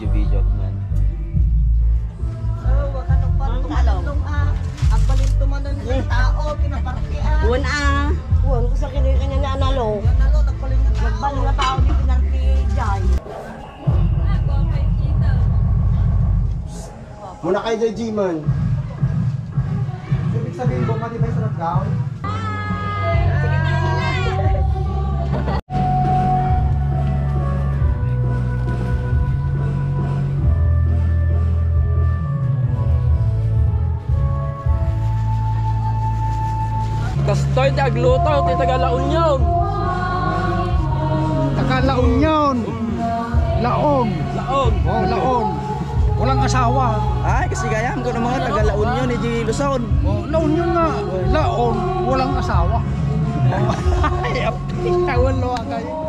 video man. Wag ka nung patong ang balinto man ng tao, pinaparkian. Buwan buwan ko sa kanya na analo. Analo, nagpaling na tao. Nagbaling na tao di pinarki dyan. Muna kayo dyan, G-Man. Ibig sabihin mo, matibay sa nag-gown? Kastoy di agluto, ti Tagalaon yun. Tagalaon yun. Laon. Laon. Oh, laon. Walang asawa. Ay, kasi gayam ko ng mga Tagalaon yun, di Luzon. Oh, laon yun nga. Laon, walang asawa. Ay, wala kayo.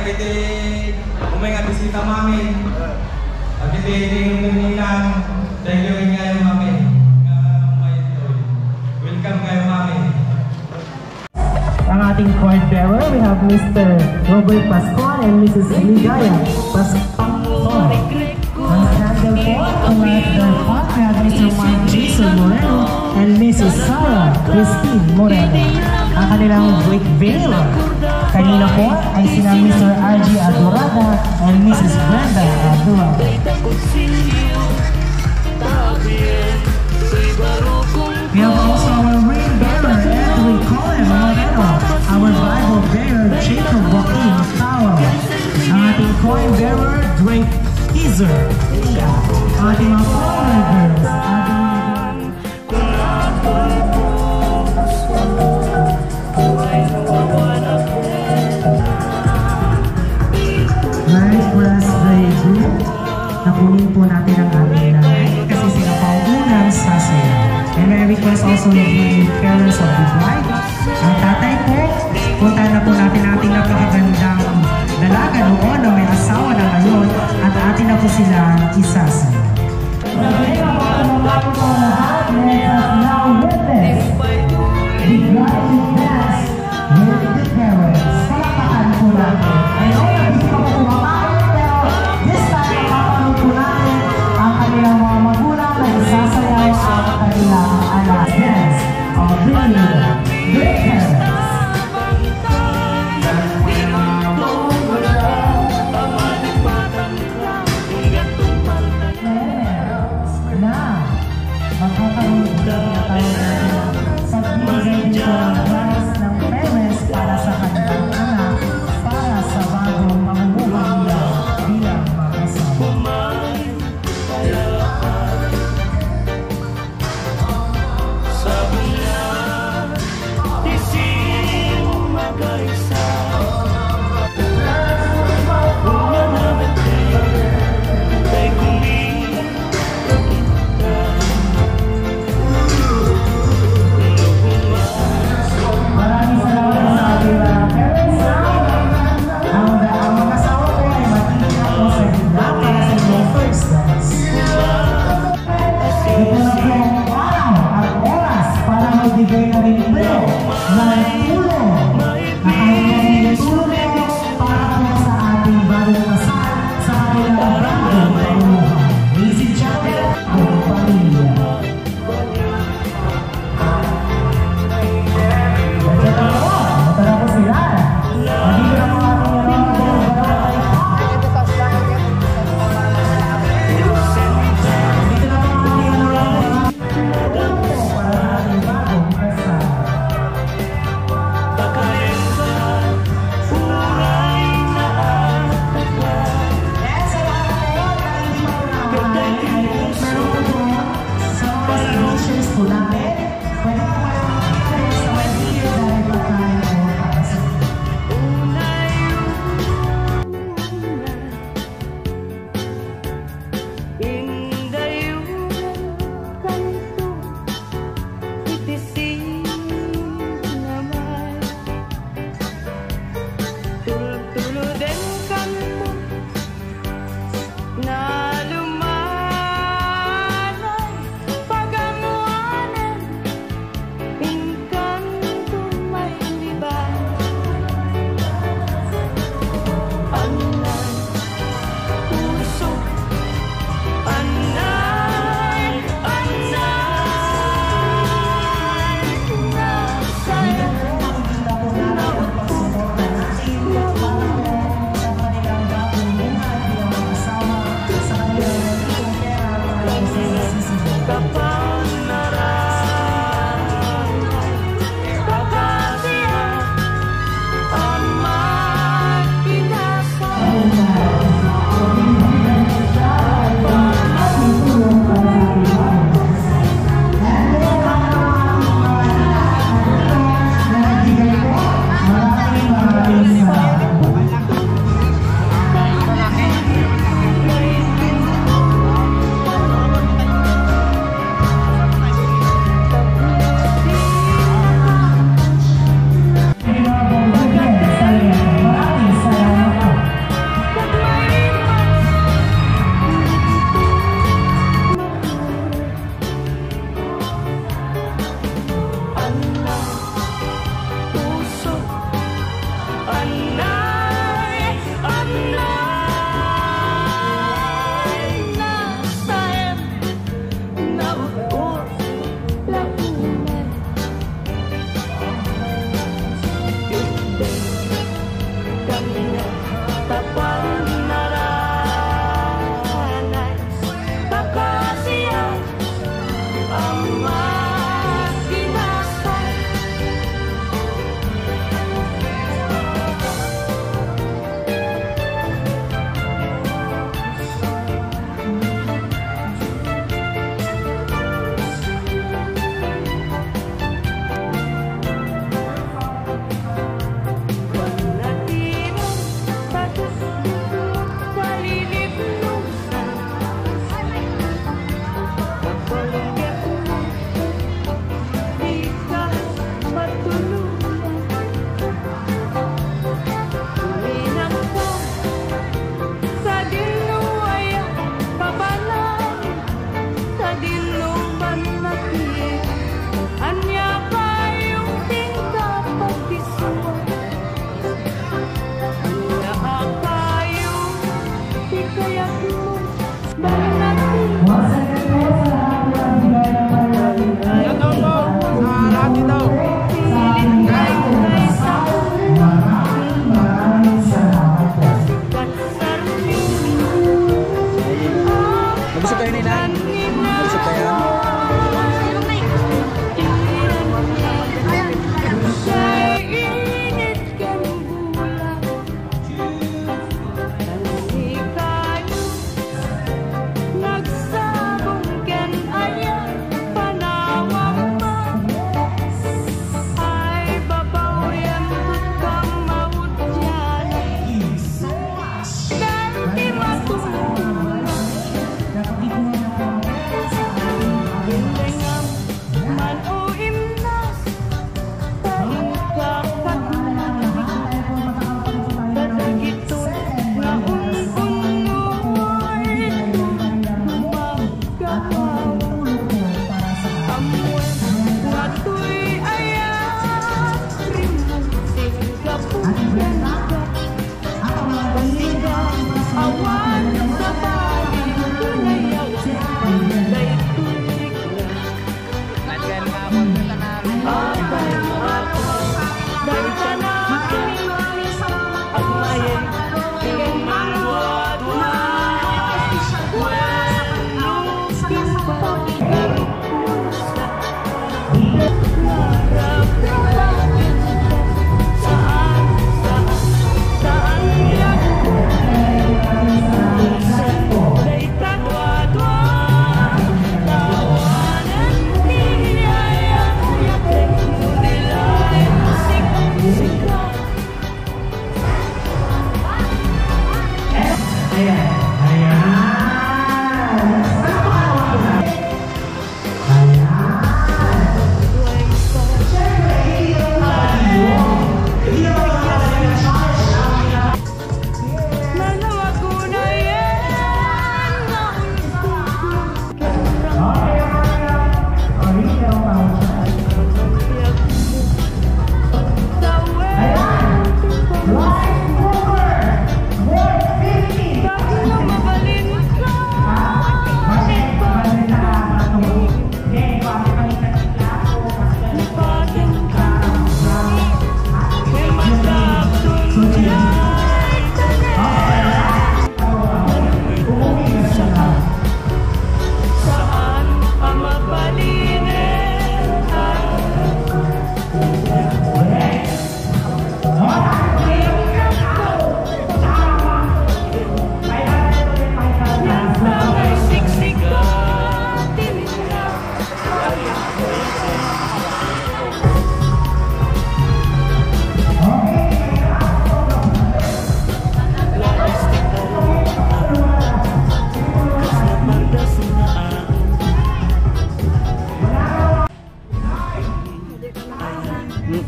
Kita umenga bisita mami. Kita nilang dahil ngayon mami. Welcome kayo mami. Ang ating card bearer, we have Mr. Robert Pascual and Mrs. Ligaya Pascual. Ang candle po, ang we have Mr. Mark Jason Moreno and Mrs. Sarah Christine Moreno. Ang kanilang great veil kanina po ay sina Mr. R.G. Adorada and Mrs. Brenda Adorada. We have also our ring bearer, Edwin Cohen Moreno, our Bible bearer, Jacob Joaquin Tao, ang ating coin bearer, Drake Teaser, ang ating mga followers, Nice birthday group. Nakunin po natin ang aming nanay kasi sila pa unang sasayaw. And may request also the parents of the bride. Ang tatay ko, punta na po natin ating napakagandang dalaga noon na may asawa na ngayon at atin na po sila isasayaw. Let us now witness the bride to dance with the parents. Palakpakan po natin. I know na hindi pa po kumakain pero this time makapanood po natin ang kanilang mga magulang na isasayaw ang kanilang anak. Dance of the great parents. Now, magkakaroon po na tayo sa bigay dito ng prize ng parents para sa kanilang anak para sa bagong mamumuhay nila bilang mag-asawa.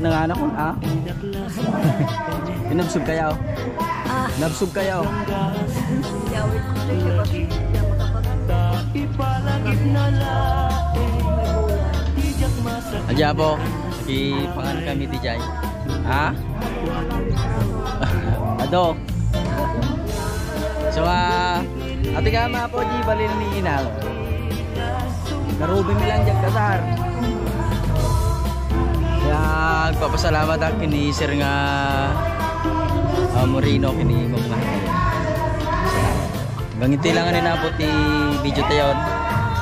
Nanganak ko, ha? Pinabsog kayo? Nabsog kayo? Adya po, pangalan kami di Jai. Ha? Ado. So, ati kama po di balin ni Inal. Karubi milang jag kasar. Kaya nagpapasalamat ako kini Sir nga Moreno kini mga. Ganito lang na po ti video tayon.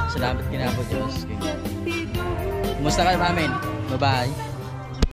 Salamat kinapo Diyos. Kumusta kayo mamin? Bye-bye.